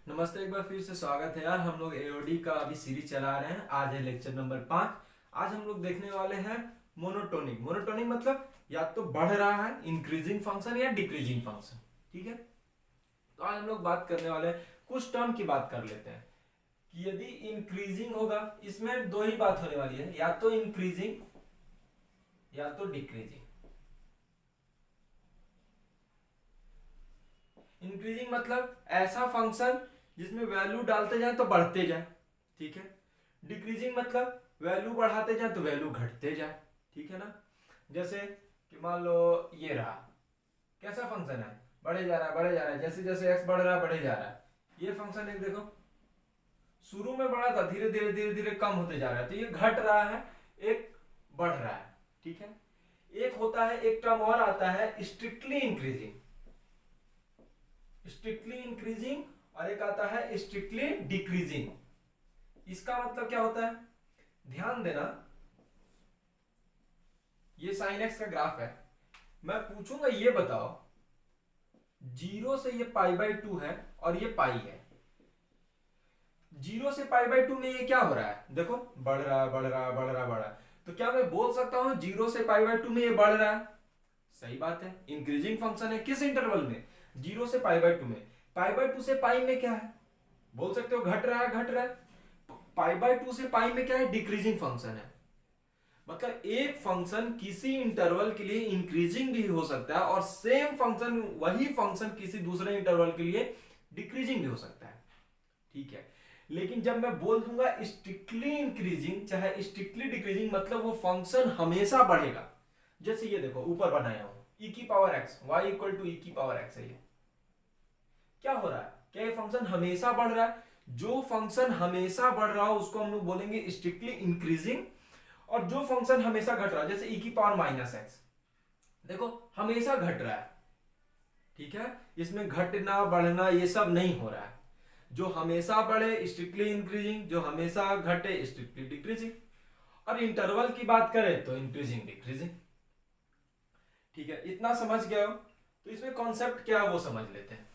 नमस्ते, एक बार फिर से स्वागत है यार। हम लोग एओडी का अभी सीरीज चला रहे हैं। आज है लेक्चर नंबर 5। आज हम लोग देखने वाले हैं मोनोटोनिक। मोनोटोनिक मतलब या तो बढ़ रहा है इंक्रीजिंग फंक्शन या डिक्रीजिंग फंक्शन। ठीक है, तो आज हम लोग बात करने वाले हैं, कुछ टर्म की बात कर लेते हैं कि यदि इंक्रीजिंग होगा, इसमें दो ही बात होने वाली है, या तो इंक्रीजिंग या तो डिक्रीजिंग। इंक्रीजिंग मतलब ऐसा फंक्शन जिसमें वैल्यू डालते जाए तो बढ़ते जाए। ठीक है, डिक्रीजिंग मतलब वैल्यू बढ़ाते जाए तो वैल्यू घटते जाए। ठीक है ना। जैसे कि मान लो ये रहा, कैसा फंक्शन है, बढ़े जा रहा है बढ़े जा रहा है, जैसे जैसे एक्स बढ़ रहा है बढ़े जा रहा है। ये फंक्शन एक देखो, शुरू में बढ़ा था, धीरे धीरे धीरे धीरे कम होते जा रहा है, तो ये घट रहा है, एक बढ़ रहा है। ठीक है, एक होता है, एक टर्म और आता है स्ट्रिक्टली इंक्रीजिंग। स्ट्रिक्टली इंक्रीजिंग और एक आता है स्ट्रिक्टली डिक्रीजिंग। इसका मतलब क्या होता है, ध्यान देना, ये साइन एक्स का ग्राफ है। मैं पूछूंगा ये बताओ, जीरो से ये पाई बाई टू है और ये पाई है, जीरो से पाई बाई टू में ये क्या हो रहा है, देखो बढ़ रहा बढ़ रहा बढ़ रहा बढ़ रहा। तो क्या मैं बोल सकता हूं जीरो से पाई बाई टू में ये बढ़ रहा है? सही बात है, इंक्रीजिंग फंक्शन है। किस इंटरवल में? जीरो से पाई बाई टू में। पाई बाई टू से पाई में क्या है, बोल सकते हो घट रहा है घट रहा है। पाई बाई टू से पाई में क्या है, डिक्रीजिंग फंक्शन है। मतलब एक फंक्शन किसी इंटरवल के लिए इंक्रीजिंग भी हो सकता है और सेम फंक्शन, वही फंक्शन किसी दूसरे इंटरवल के लिए डिक्रीजिंग भी हो सकता है। ठीक है, लेकिन जब मैं बोल दूंगा स्ट्रिक्टली इंक्रीजिंग चाहे स्ट्रिक्टली डिक्रीजिंग, मतलब वो फंक्शन हमेशा बढ़ेगा। जैसे ये देखो ऊपर बनाया हूं, e की power x, y equal to e की पावर x है। ये क्या हो रहा है, क्या ये फंक्शन हमेशा बढ़ रहा है? जो फंक्शन हमेशा बढ़ रहा हो उसको हम लोग बोलेंगे स्ट्रिक्टली इंक्रीजिंग, और जो फंक्शन हमेशा घट रहा है, जैसे e की पावर माइनस एक्स, देखो हमेशा घट रहा है। ठीक है, इसमें घटना बढ़ना ये सब नहीं हो रहा है। जो हमेशा बढ़े स्ट्रिक्टली इंक्रीजिंग, जो हमेशा घटे स्ट्रिक्टली डिक्रीजिंग, और इंटरवल की बात करें तो इंक्रीजिंग डिक्रीजिंग। ठीक है, इतना समझ गए हो? तो इसमें कॉन्सेप्ट क्या है वो समझ लेते हैं।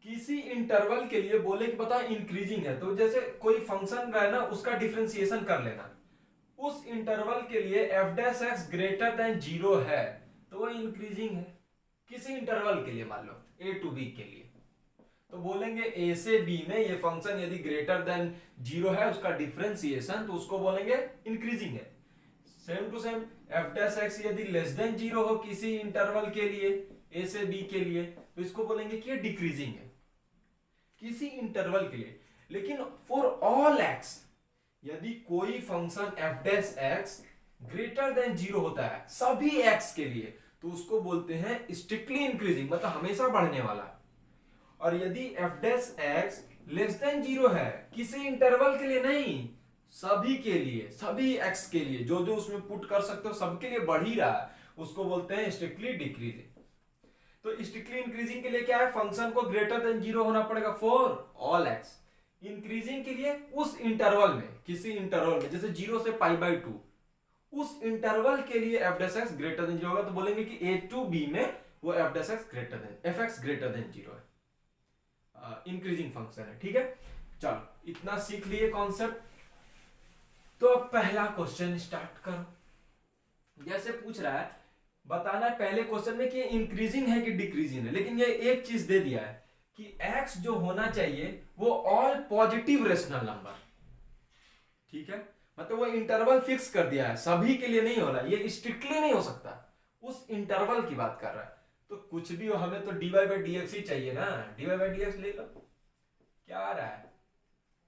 किसी इंटरवल के लिए बोले कि बता इंक्रीजिंग है, तो जैसे कोई फंक्शन रहे ना, उसका डिफरेंशिएशन कर लेना। उस इंटरवल के लिए F dash x greater than zero है तो वो इंक्रीजिंग है। किसी इंटरवल के लिए, मान लो ए टू बी के लिए, तो बोलेंगे ए से बी में ये फंक्शन यदि ग्रेटर देन जीरो है, उसका डिफरेंशिएशन, तो उसको बोलेंगे इंक्रीजिंग है। Same to same F dash X यदि लेस देन जीरो हो किसी इंटरवल के लिए, ए से बी के लिए, तो इसको बोलेंगे कि डिक्रीजिंग है किसी इंटरवल के लिए। लेकिन फॉर ऑल एक्स, यदि कोई function F dash x greater than zero होता है सभी एक्स के लिए, तो उसको बोलते हैं स्ट्रिक्टली इंक्रीजिंग, मतलब हमेशा बढ़ने वाला। और यदि F dash x less than zero है किसी इंटरवल के लिए नहीं, सभी के लिए, सभी एक्स के लिए, जो जो उसमें पुट कर सकते हो सबके लिए बढ़ ही रहा है, उसको बोलते हैं स्ट्रिक्टली डिक्रीजिंग। तो स्ट्रिक्टली इंक्रीजिंग के लिए क्या है, फंक्शन को ग्रेटर देन जीरो होना पड़ेगा फॉर ऑल एक्स। इंक्रीजिंग के लिए उस इंटरवल में, किसी इंटरवल में, जैसे जीरो से पाई बाई टू, उस इंटरवल के लिए F dash x greater than zero होगा, तो बोलेंगे कि ए टू बी में वो F dash x greater than F x greater than zero है, इंक्रीजिंग फंक्शन है। ठीक है, चलो इतना सीख लिए कॉन्सेप्ट। तो अब पहला क्वेश्चन स्टार्ट करो। जैसे पूछ रहा है, बताना है पहले क्वेश्चन में कि इंक्रीजिंग है कि डिक्रीजिंग है, लेकिन ये एक चीज दे दिया है कि x जो होना चाहिए वो ऑल पॉजिटिव रेशनल नंबर। ठीक है, मतलब वो इंटरवल फिक्स कर दिया है, सभी के लिए नहीं हो रहा, ये स्ट्रिक्टली नहीं हो सकता, उस इंटरवल की बात कर रहा है। तो कुछ भी हो, हमें तो dy बाई डी एक्स ही चाहिए ना, dy बाई डी एक्स ले लो। क्या आ रहा है,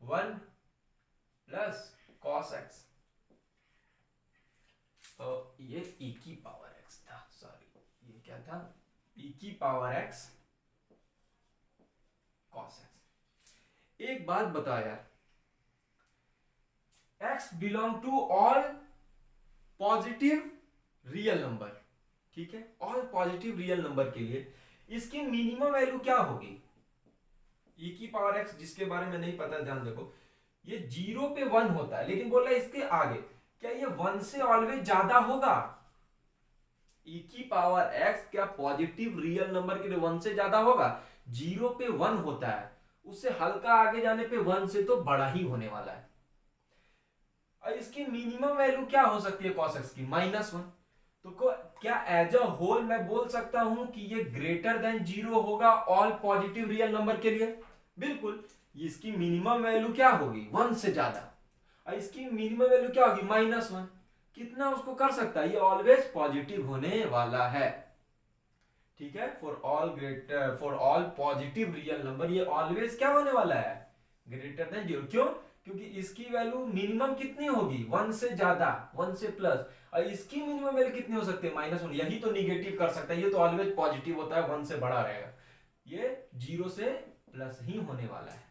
1 प्लस कॉस एक्स, तो ये e की पावर x था, सॉरी ये क्या था, e की पावर x cos x। एक बात बता यार, x belong to all positive real number. ठीक है, ऑल पॉजिटिव रियल नंबर के लिए इसकी मिनिमम वैल्यू क्या होगी, e की पावर x, जिसके बारे में नहीं पता ध्यान देखो, ये जीरो पे 1 होता है, लेकिन बोल रहा है इसके आगे क्या ये 1 से ऑलवेज ज्यादा होगा? ई की पावर एक्स क्या पॉजिटिव रियल नंबर के लिए 1 से ज्यादा होगा? 0 पे 1 होता है, उससे हल्का आगे जाने पे 1 से तो बड़ा ही होने वाला है। और इसकी मिनिमम वैल्यू क्या हो सकती है cos x की? -1। तो क्या एज अ होल मैं बोल सकता हूं कि ये ग्रेटर देन 0 होगा ऑल पॉजिटिव रियल नंबर के लिए? बिल्कुल। इसकी मिनिमम वैल्यू क्या होगी? 1 से ज्यादा। और इसकी मिनिमम वैल्यू क्या होगी? -1। कितना उसको कर सकता है? ये ऑलवेज पॉजिटिव होने वाला है। ठीक है, for all positive real number ये ऑलवेज क्या होने वाला है? Greater than 0। क्यों? क्योंकि इसकी वैल्यू मिनिमम कितनी होगी? 1 से ज्यादा, 1 से प्लस। और इसकी मिनिमम वैल्यू कितनी हो सकती है? -1। यही तो निगेटिव कर सकता है, ये तो ऑलवेज पॉजिटिव होता है, 1 से बड़ा रहेगा। ये 0 से प्लस ही होने वाला है,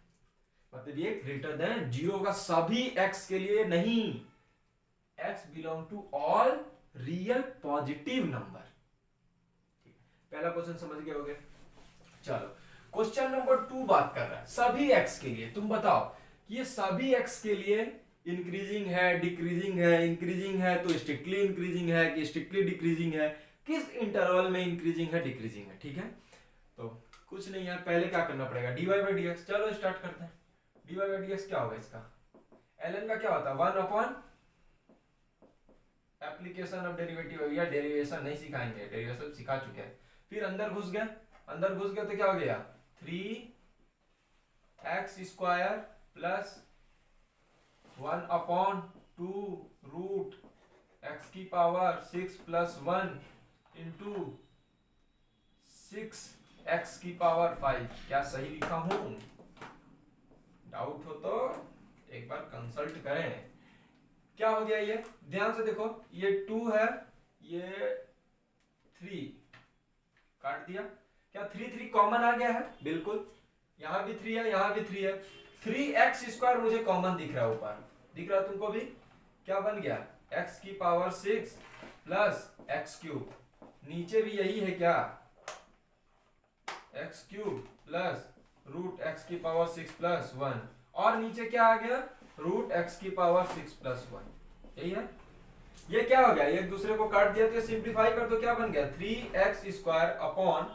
मतलब ये ग्रेटर देन 0 होगा सभी x के लिए, नहीं x belong to all real positive number. पहला क्वेश्चन समझ गए होगे। चलो क्वेश्चन नंबर 2 बात कर रहा है सभी x के लिए। तुम बताओ कि ये सभी x के लिए इंक्रीजिंग है, डिक्रीजिंग है? इंक्रीजिंग है तो स्ट्रिक्टली इंक्रीजिंग है कि स्ट्रिक्टली डिक्रीजिंग है? किस इंटरवल में इंक्रीजिंग है, डिक्रीजिंग है? ठीक है, तो कुछ नहीं यार, पहले क्या करना पड़ेगा? dy by D x. चलो स्टार्ट करते हैं। dy बाई डी एक्स क्या होगा इसका? ln का क्या होता है? 1 अपॉन एप्लीकेशन ऑफ डेरिवेटिव, या डेरिवेशन नहीं सिखाएंगे, डेरिवेशन सिखा चुके हैं। फिर अंदर घुस गए, अंदर घुस गए तो क्या हो गया? 3x² plus 1 upon 2 root x की पावर 6 प्लस 1 इंटू 6x की पावर 5। क्या सही लिखा हूं? डाउट हो तो एक बार कंसल्ट करें। क्या हो गया ये? ध्यान से देखो, ये 2 है, ये 3 काट दिया। क्या 3 कॉमन आ गया है? बिल्कुल। यहां भी 3 है, यहां भी 3 है। 3x² मुझे कॉमन दिख रहा है ऊपर, दिख रहा है तुमको भी? क्या बन गया? x की पावर 6 प्लस x³। नीचे भी यही है क्या? x³ प्लस रूट x की पावर 6 प्लस 1। और नीचे क्या आ गया? रूट x की पावर 6 प्लस 1। यही है। ये क्या हो गया? एक दूसरे को काट दिया तो सिंप्लीफाई कर दो, क्या बन गया? 3x² अपॉन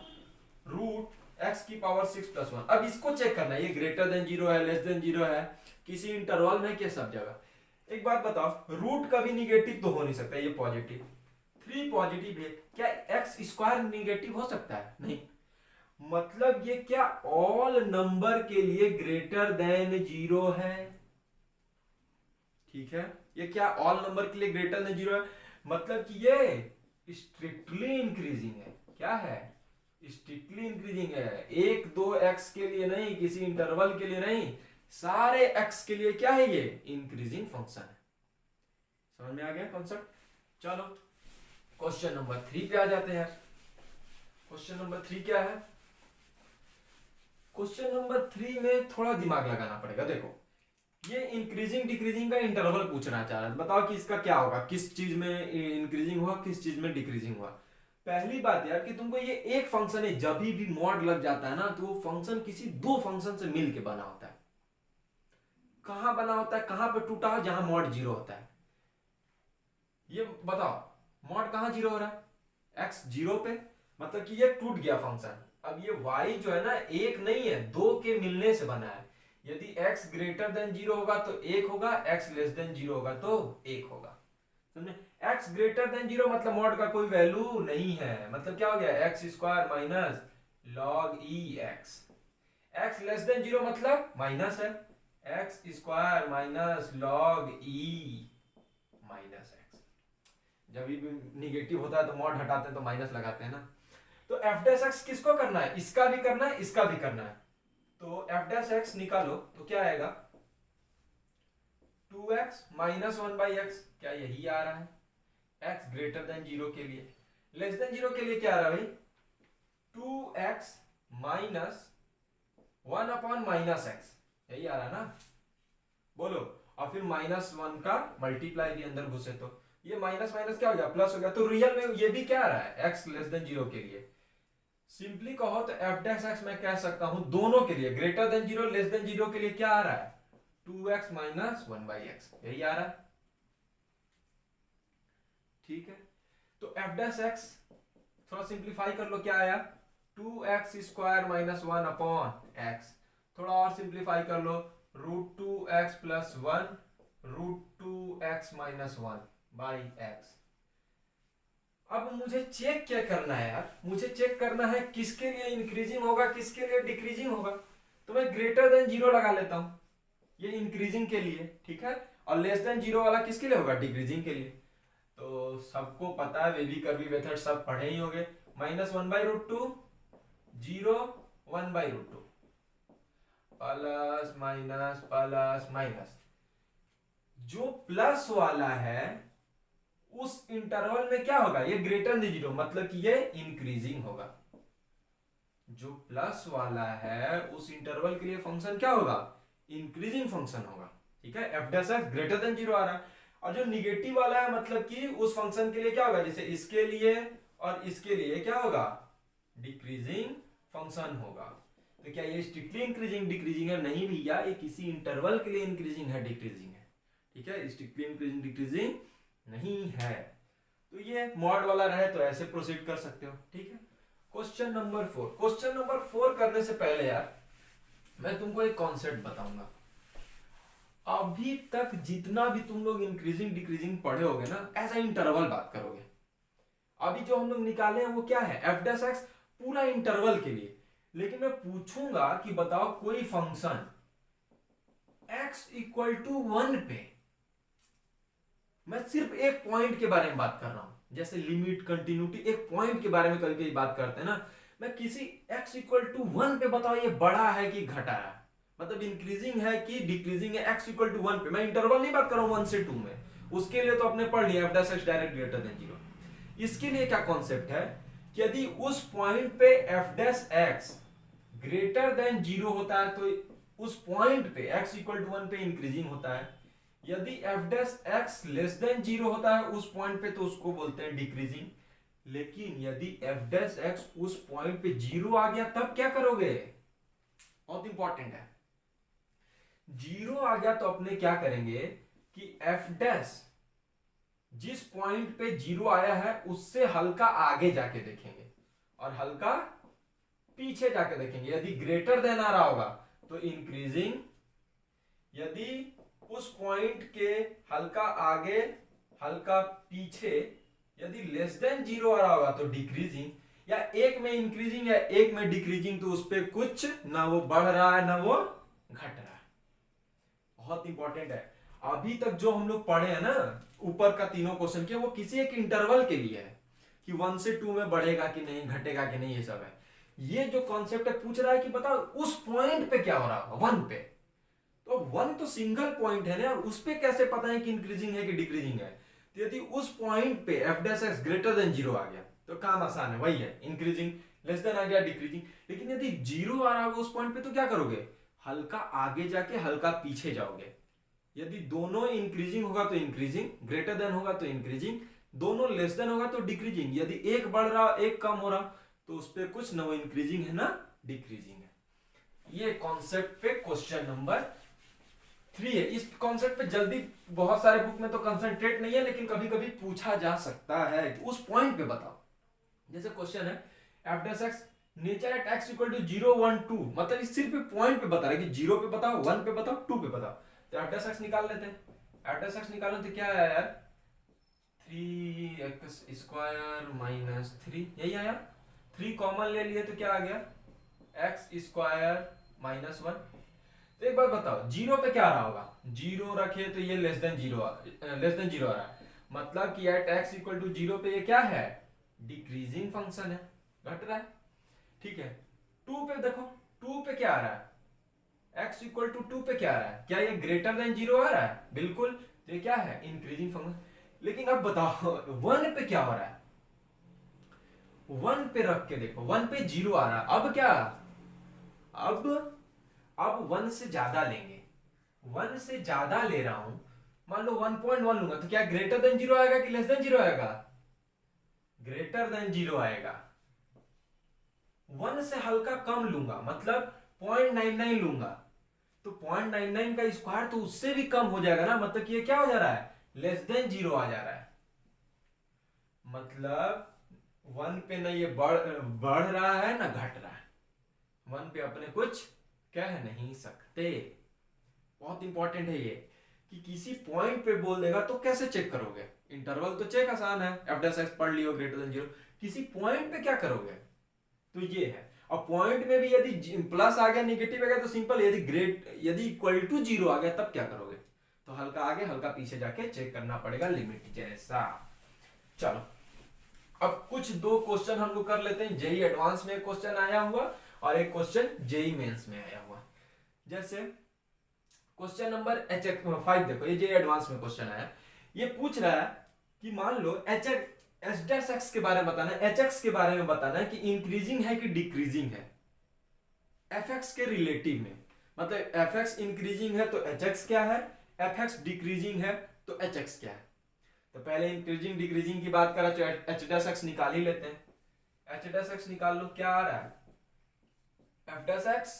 रूट x की पावर 6 प्लस 1। अब इसको चेक करना है, ये ग्रेटर देन 0 है, लेस देन 0 है, किसी इंटरवल में, क्या सब जगह। एक बात बताओ, रूट कभी निगेटिव तो हो नहीं सकता, ये पॉजिटिव, 3 पॉजिटिव है, क्या x² निगेटिव हो सकता है? नहीं। मतलब ये क्या ऑल नंबर के लिए ग्रेटर देन 0 है? ठीक है, ये क्या ऑल नंबर के लिए ग्रेटर देन 0 है? मतलब कि ये स्ट्रिक्टली इंक्रीजिंग है। क्या है? स्ट्रिक्टली इंक्रीजिंग है। 1 2 x के लिए नहीं, किसी इंटरवल के लिए नहीं, सारे x के लिए क्या है? ये इंक्रीजिंग फंक्शन है। समझ में आ गया कॉन्सेप्ट? चलो क्वेश्चन नंबर 3 पे आ जाते हैं। क्वेश्चन नंबर 3 क्या है? क्वेश्चन नंबर 3 में थोड़ा दिमाग लगाना पड़ेगा। देखो, ये इंक्रीजिंग डिक्रीजिंग का इंटरवल पूछना चाह रहा है, बताओ कि इसका क्या होगा, किस चीज में इंक्रीजिंग हुआ, किस चीज में डिक्रीजिंग हुआ। पहली बात यार कि तुमको ये एक फंक्शन है, जब भी मॉड लग जाता है ना, तो वो फंक्शन किसी 2 फंक्शन से मिलके बना होता है। कहां बना होता है, कहां पे टूटा हो? जहां मॉड 0 होता है। ये बताओ, मॉड कहां 0 हो रहा है? x 0 पे, मतलब कि ये टूट गया फंक्शन। अब ये y जो है ना, 1 नहीं है, 2 के मिलने से बना है। यदि x ग्रेटर देन 0 होगा तो 1 होगा, x लेस देन 0 होगा तो 1 होगा। समझे? x ग्रेटर देन 0 मतलब मॉड का कोई वैल्यू नहीं है, मतलब क्या हो गया? x² minus log e x। x less than 0 मतलब माइनस है, x² minus log e minus x। जब भी निगेटिव होता है तो मॉड हटाते हैं तो माइनस लगाते हैं ना। तो f' किसको करना है? इसका भी करना है, इसका भी करना है। तो f' निकालो तो क्या आएगा? 2x minus 1/x। क्या यही आ रहा है? x ग्रेटर देन 0 के लिए। लेस देन 0 के लिए क्या आ रहा है भाई? 2x minus 1 upon minus x। यही आ रहा है ना? बोलो। और फिर -1 का मल्टीप्लाई भी अंदर घुसे तो ये माइनस माइनस क्या हो गया? प्लस हो गया। तो रियल में ये भी क्या आ रहा है? x लेस देन 0 के लिए। सिंपली कहो तो f' मैं कह सकता हूं दोनों के लिए, ग्रेटर देन 0 लेस देन 0 के लिए क्या आ रहा है? 2x minus 1/x। यही आ रहा है। ठीक है, तो एफ डैश एक्स थोड़ा सिंप्लीफाई कर लो, क्या आया 2x² माइनस 1 अपॉन एक्स। थोड़ा और सिंप्लीफाई कर लो, √2x plus 1 √2x minus 1 by x. अब मुझे चेक क्या करना है यार, मुझे चेक करना है किसके लिए इंक्रीजिंग होगा किसके लिए डिक्रीजिंग होगा। तो मैं ग्रेटर देन 0 लगा लेता हूं, ये इंक्रीजिंग के लिए, ठीक है। और लेस देन 0 वाला किसके लिए होगा, डिक्रीजिंग के लिए। तो सबको पता है, वेबी कर्वी मेथड सब पढ़े ही होंगे। -1/√2 0 1/√2 प्लस माइनस प्लस माइनस। जो प्लस वाला है उस इंटरवल में क्या होगा, ये ग्रेटर देन 0 मतलब कि ये इंक्रीजिंग होगा। जो प्लस वाला है उस इंटरवल के लिए फंक्शन क्या होगा, इंक्रीजिंग फंक्शन होगा, ठीक है। F dash x greater than 0 आ रहा है। और जो निगेटिव वाला है मतलब कि उस फंक्शन के लिए क्या होगा, जैसे इसके लिए और इसके लिए क्या होगा, डिक्रीजिंग फंक्शन होगा। तो क्या ये स्ट्रिक्टली इंक्रीजिंग डिक्रीजिंग है, नहीं भैया, ये किसी इंटरवल के लिए इंक्रीजिंग है डिक्रीजिंग है, ठीक है। स्ट्रिक्टली इंक्रीजिंग डिक्रीजिंग नहीं है। तो ये मॉड वाला रहे तो ऐसे प्रोसीड कर सकते हो, ठीक है। Question number 4। क्वेश्चन नंबर 4 करने से पहले यार मैं तुमको एक कॉन्सेप्ट बताऊंगा। अभी तक जितना भी तुम लोग इंक्रीजिंग डिक्रीजिंग पढ़े होगे ना, ऐसा इंटरवल बात करोगे। अभी जो हम लोग निकाले हैं वो क्या है, एफ डैश एक्स पूरा इंटरवल के लिए। लेकिन मैं पूछूंगा कि बताओ कोई फंक्शन x = 1 पे, मैं सिर्फ एक पॉइंट के बारे में बात कर रहा हूं, जैसे लिमिट कंटिन्यूटी, एक पॉइंट के बारे में कभी बात करते हैं ना। मैं किसी x = 1 पे बताओ ये बढ़ा है कि घटा है, मतलब इंक्रीजिंग है कि डिक्रीजिंग है। x = 1 पे, मैं इंटरवल नहीं बात कर रहा हूं 1 से 2 में, उसके लिए तो आपने पढ़ लिया F dash x direct greater than 0। इसके लिए क्या कॉन्सेप्ट है कि यदि उस पॉइंट पे F dash x greater than 0 होता है तो उस पॉइंट पे x = 1 पे इंक्रीजिंग होता है। यदि F dash x less than 0 होता है उस पॉइंट पे तो उसको बोलते हैं डिक्रीजिंग। लेकिन यदि एफ डैश एक्स उस पॉइंट पे 0 आ गया तब क्या करोगे, बहुत इंपॉर्टेंट है। 0 आ गया तो अपने क्या करेंगे कि एफ डैश जिस पॉइंट पे 0 आया है उससे हल्का आगे जाके देखेंगे और हल्का पीछे जाके देखेंगे। यदि ग्रेटर देन आ रहा होगा तो इंक्रीजिंग, यदि उस पॉइंट के हल्का आगे हल्का पीछे, यदि लेस देन 0 आ रहा होगा तो डिक्रीजिंग, या एक में इंक्रीजिंग या एक में डिक्रीजिंग तो उस पर कुछ ना वो बढ़ रहा है ना वो घट रहा है। बहुत इंपॉर्टेंट है। अभी तक जो हम लोग पढ़े हैं ना ऊपर का तीनों क्वेश्चन के, वो किसी एक इंटरवल के लिए है कि 1 से 2 में बढ़ेगा कि नहीं, घटेगा कि नहीं, ये सब है। ये जो कॉन्सेप्ट है पूछ रहा है कि बताओ उस पॉइंट पे क्या हो रहा होगा 1 पे। तो 1 तो सिंगल पॉइंट है ना, और उस पे कैसे पता है कि इंक्रीजिंग है कि डिक्रीजिंग है। तो यदि उस पॉइंट पे F dash x greater than 0 आ गया तो काम आसान है, वही है इंक्रीजिंग, लेस देन आ गया डिक्रीजिंग। लेकिन यदि 0 आ रहा होगा उस पॉइंट पे तो क्या करोगे, हल्का आगे जाके हल्का पीछे जाओगे। यदि दोनों इंक्रीजिंग होगा तो इंक्रीजिंग, ग्रेटर देन होगा तो इंक्रीजिंग, दोनों लेस देन होगा तो डिक्रीजिंग। यदि एक बढ़ रहा एक कम हो रहा तो उस पर कुछ ना इंक्रीजिंग है ना डिक्रीजिंग है। ये कॉन्सेप्ट पे क्वेश्चन नंबर 3 है। इस कॉन्सेप्ट पे जल्दी बहुत सारे बुक में तो कंसंट्रेट नहीं है, लेकिन कभी कभी पूछा जा सकता है उस पॉइंट पे बताओ। जैसे क्वेश्चन है F dash x nature eight x = 0 1 2, मतलब इस सिर्फ पॉइंट पे बता रहा है कि 0 पे बताओ, 1 पे बताओ, 2 पे बताओ। तो एफ डैश एक्स निकाल लेते हैं। एफ डैश एक्स निकालो तो क्या आया यार, 3x² माइनस 3, यही आया। 3 कॉमन ले लिए तो क्या आ गया, x² माइनस 1। तो एक बात बताओ 0 पे क्या आ रहा होगा, 0 रखे तो ये लेस देन 0 आ रहा है, मतलब कि एट x = 0 पे ये क्या है, डिक्रीजिंग फंक्शन है, घट रहा है, ठीक है। 2 पे देखो, 2 पे क्या आ रहा है, x = 2 पे क्या आ रहा है, क्या ये ग्रेटर देन 0 आ रहा है, बिल्कुल। तो ये क्या है, इंक्रीजिंग फंक्शन। लेकिन अब बताओ 1 पे क्या हो रहा है, 1 पे रख के देखो, 1 पे 0 आ रहा है, अब क्या, अब 1 से ज्यादा लेंगे, 1 से ज्यादा ले रहा हूं, मान लो 1.1 लूंगा तो क्या ग्रेटर देन 0 आएगा कि लेस देन 0 आएगा, ग्रेटर देन 0 आएगा। 1 से हल्का कम लूंगा मतलब 0.99 लूंगा तो 0.99 का स्क्वायर तो उससे भी कम हो जाएगा ना, मतलब कि ये क्या हो जा रहा है, लेस देन 0 आ जा रहा है। मतलब 1 पे ना ये बढ़ रहा है ना घट रहा है, 1 पे अपने कुछ कह नहीं सकते। बहुत इंपॉर्टेंट है ये कि किसी पॉइंट पे बोल देगा तो कैसे चेक करोगे। इंटरवल तो चेक आसान है, एफ डैश एक्स पढ़ लियो ग्रेटर देन 0। किसी पॉइंट पे क्या करोगे, तो ये है। और पॉइंट में भी यदि प्लस आ गया नेगेटिव आ गया तो सिंपल, यदि इक्वल टू 0 आ गया तब क्या करोगे, तो हल्का आगे हल्का पीछे जाके चेक करना पड़ेगा लिमिट जैसा। चलो अब कुछ दो क्वेश्चन हम लोग कर लेते हैं। जेई एडवांस में एक क्वेश्चन आया हुआ और एक क्वेश्चन जेई मेंस में आया हुआ। जैसे क्वेश्चन नंबर H5 देखो, ये जेई एडवांस में क्वेश्चन आया। ये पूछ रहा है कि मान लो एच डैश एक्स के बारे में बताना है, एच एक्स के बारे में बताना है कि इंक्रीजिंग है कि डिक्रीजिंग है एफ एक्स के रिलेटिव में। मतलब एफ एक्स इंक्रीजिंग है तो एच एक्स क्या है, एफ एक्स डिक्रीजिंग है तो एच एक्स क्या है। तो पहले इंक्रीजिंग डिक्रीजिंग की बात करा तो एच डैश एक्स निकाल ही लेते हैं। एच डैश एक्स निकाल लो, क्या आ रहा है, F dash X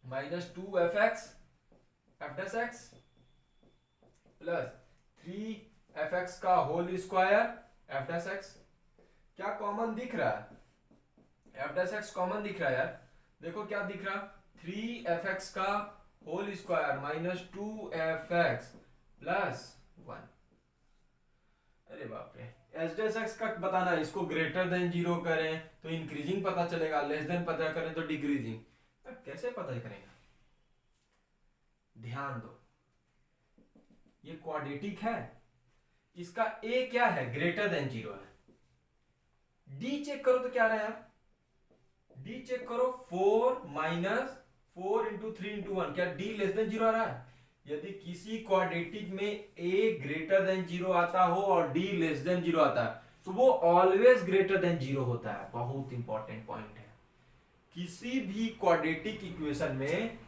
minus 2 F X F dash X plus 3 F X का whole square F dash X. क्या कॉमन दिख रहा है, एफ डैश एक्स कॉमन दिख रहा है यार। देखो क्या दिख रहा, 3 एफ एक्स का whole square minus 2 F X plus 1। अरे बाप रे, एच डैश एक्स का बताना है, इसको ग्रेटर देन 0 करें तो इंक्रीजिंग पता चलेगा, लेस देन पता करें तो डिक्रीजिंग। कैसे पता करेंगे, ध्यान दो ये क्वाड्रेटिक है, इसका ए क्या है, ग्रेटर देन 0 है। डी चेक करो तो क्या रहा है यार, डी चेक करो 4 माइनस 4 इंटू 3 इंटू 1, क्या डी लेस देन 0 आ रहा है। यदि किसी क्वाड्रेटिक में ए ग्रेटर देन 0 आता हो और डी लेस देन 0 आता है तो वो ऑलवेज ग्रेटर देन 0 होता है। बहुत इंपॉर्टेंट पॉइंट है, किसी भी क्वाड्रेटिक इक्वेशन में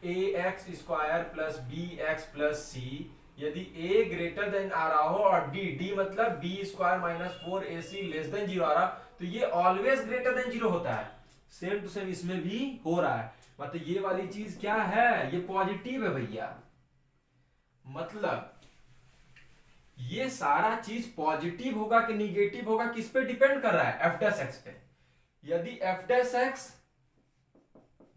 A X square plus B X plus C, यदि a ग्रेटर देन आ रहा हो और d मतलब B square minus 4ac less than 0 आ रहा, तो ये ऑलवेज ग्रेटर देन 0 होता है। सेम टू सेम इसमें भी हो रहा है। मतलब ये वाली चीज क्या है, ये पॉजिटिव है भैया। मतलब ये सारा चीज पॉजिटिव होगा कि निगेटिव होगा किस पे डिपेंड कर रहा है, एफ डैश एक्स पे। यदि F dash x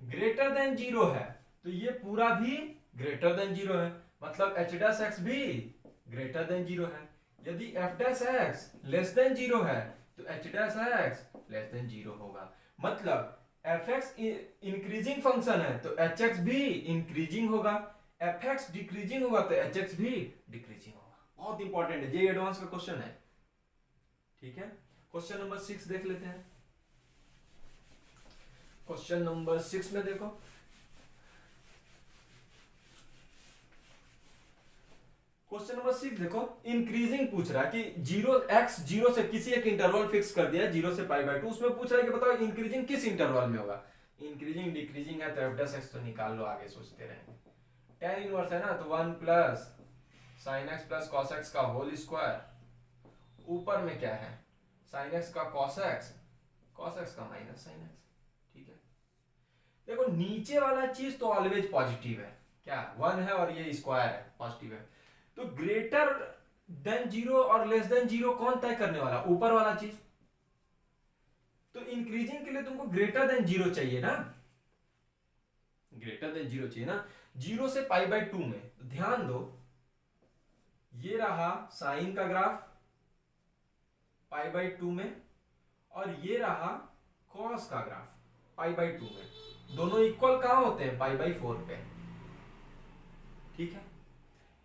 greater than 0 है तो ये पूरा भी ग्रेटर देन 0 है, मतलब एच डैश एक्स भी ग्रेटर देन 0 है। यदि F dash x less than 0 है तो H dash x less than 0 होगा। मतलब एफ एक्स इंक्रीजिंग फंक्शन है तो एच एक्स भी इंक्रीजिंग होगा, एफ एक्स डिक्रीजिंग होगा तो एच एक्स भी डिक्रीजिंग होगा। बहुत इंपॉर्टेंट है, जे एडवांस का क्वेश्चन है। ठीक है, क्वेश्चन नंबर 6 देख लेते हैं। क्वेश्चन नंबर 6 में देखो, क्वेश्चन नंबर 6 देखो, इंक्रीजिंग पूछ रहा है कि 0 से किसी एक इंटरवल फिक्स कर दिया 0 से π/2, उसमें पूछ रहा है कि बताओ इंक्रीजिंग किस इंटरवल में होगा। इंक्रीजिंग डिक्रीजिंग है तो एफ डैश एक्स तो निकाल लो, आगे सोचते रहेंगे। tan इनवर्स है ना, तो 1 plus sine x plus cos x का होल स्क्वायर, ऊपर में क्या है साइन एक्स का कॉस एक्स का माइनस साइन एक्स। ठीक है, देखो नीचे वाला चीज तो ऑलवेज पॉजिटिव है, क्या 1 है और ये स्क्वायर है पॉजिटिव है, तो ग्रेटर देन 0 और लेस देन 0 कौन तय करने वाला, ऊपर वाला चीज। तो इंक्रीजिंग के लिए तुमको ग्रेटर देन 0 चाहिए ना, ग्रेटर देन 0 चाहिए ना, 0 से π/2 में। तो ध्यान दो, ये रहा साइन का ग्राफ π/2 में और ये रहा कॉस का ग्राफ π/2 में, दोनों इक्वल कहां होते हैं, π/4 पे। ठीक है,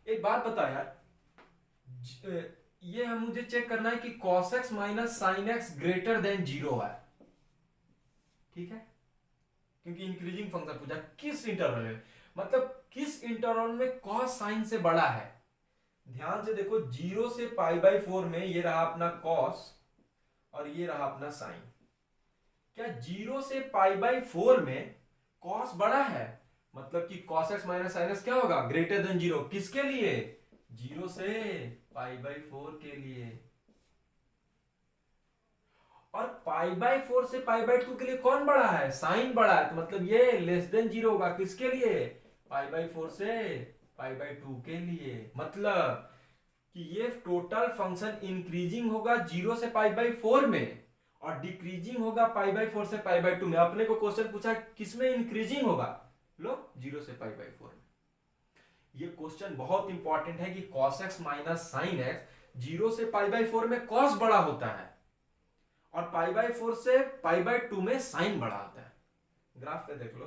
एक बात बता यार, ये हम मुझे चेक करना है कि cos x minus sine x greater than 0 है। ठीक है, क्योंकि इंक्रीजिंग फंक्शन पूछा किस इंटरवल में, मतलब किस इंटरवल में cos साइन से बड़ा है। ध्यान से देखो, 0 से π/4 में ये रहा अपना cos और ये रहा अपना साइन। क्या 0 से π/4 में cos बड़ा है, मतलब कि cos x minus sine x क्या होगा, ग्रेटर देन 0। किसके लिए, 0 से π/4 के लिए। और π/4 से π/2 के लिए कौन बड़ा है, साइन बड़ा है, तो मतलब ये लेस देन 0 होगा। किसके लिए, π/4 से π/2 के लिए। मतलब कि ये टोटल फंक्शन इंक्रीजिंग होगा 0 से π/4 में और डिक्रीजिंग होगा π/4 से π/2 में। अपने को क्वेश्चन पूछा किसमें इंक्रीजिंग होगा, लो 0 से π/4 में। ये क्वेश्चन बहुत इंपॉर्टेंट है कि cos x minus sin x 0 से π/4 में cos बड़ा होता है और π/4 से π/2 में sin बड़ा होता है। ग्राफ पे देख लो।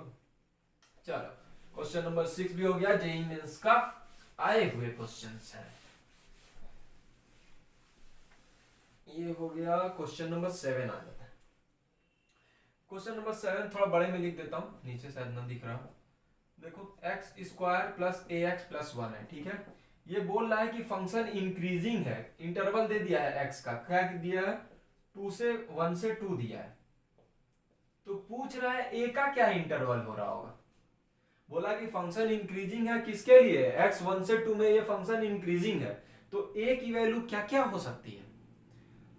चलो क्वेश्चन नंबर 6 भी हो गया, जेईई मेंस का आए हुए क्वेश्चंस हैं। ये हो गया क्वेश्चन नंबर 7 आ जाता है। क्वेश्चन नंबर 7 थोड़ा बड़े में लिख देता हूं, नीचे शायद ना दिख रहा हो। देखो x square plus ax plus 1 है, ठीक है। ये बोल रहा है कि फंक्शन इंक्रीजिंग है, इंटरवल दे दिया है x का, क्या दिया है 2 से 1 से 2 दिया है। तो पूछ रहा है a का क्या इंटरवल हो रहा होगा। बोला कि फंक्शन इंक्रीजिंग है किसके लिए, x 1 से 2 में ये फंक्शन इंक्रीजिंग है, तो a की वैल्यू क्या क्या हो सकती है।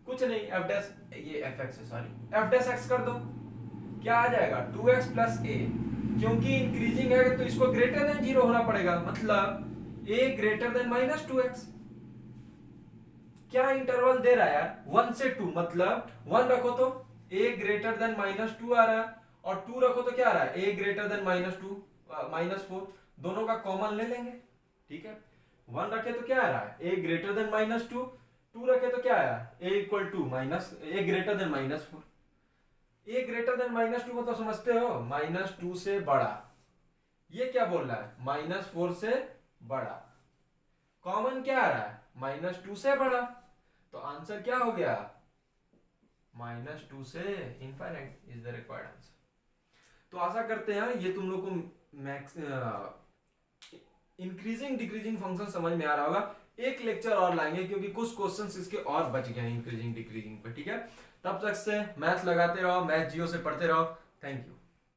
कुछ नहीं, f डैश ये fx है, सॉरी f डैश x कर दो, क्या आ जाएगा 2x प्लस a। क्योंकि इंक्रीजिंग है तो इसको ग्रेटर देन 0 होना पड़ेगा, मतलब a greater than minus 2x। क्या इंटरवल दे रहा है यार 1 से 2, मतलब 1 रखो तो a ग्रेटर देन माइनस 2 आ रहा है और 2 रखो तो क्या आ रहा है a ग्रेटर देन माइनस 4, दोनों का कॉमन ले लेंगे, ठीक है। 1 रखे तो क्या आ रहा है a ग्रेटर देन माइनस 2, 2 रखे तो क्या आया a equal to minus a greater than minus 4। a greater than minus 2 मतलब समझते हो माइनस 2 से बड़ा। ये क्या बोल रहा है माइनस 4 से बड़ा। कॉमन क्या आ रहा है माइनस 2 से बड़ा, तो आंसर क्या हो गया माइनस 2 से infinite is the required answer. तो आशा करते हैं ये तुम लोग को मैक्स इंक्रीजिंग डिक्रीजिंग फंक्शन समझ में आ रहा होगा। एक लेक्चर और लाएंगे क्योंकि कुछ क्वेश्चंस इसके और बच गए हैं इंक्रीजिंग डिक्रीजिंग पे, ठीक है। तब तक से मैथ लगाते रहो, मैथ जियो से पढ़ते रहो। Thank you.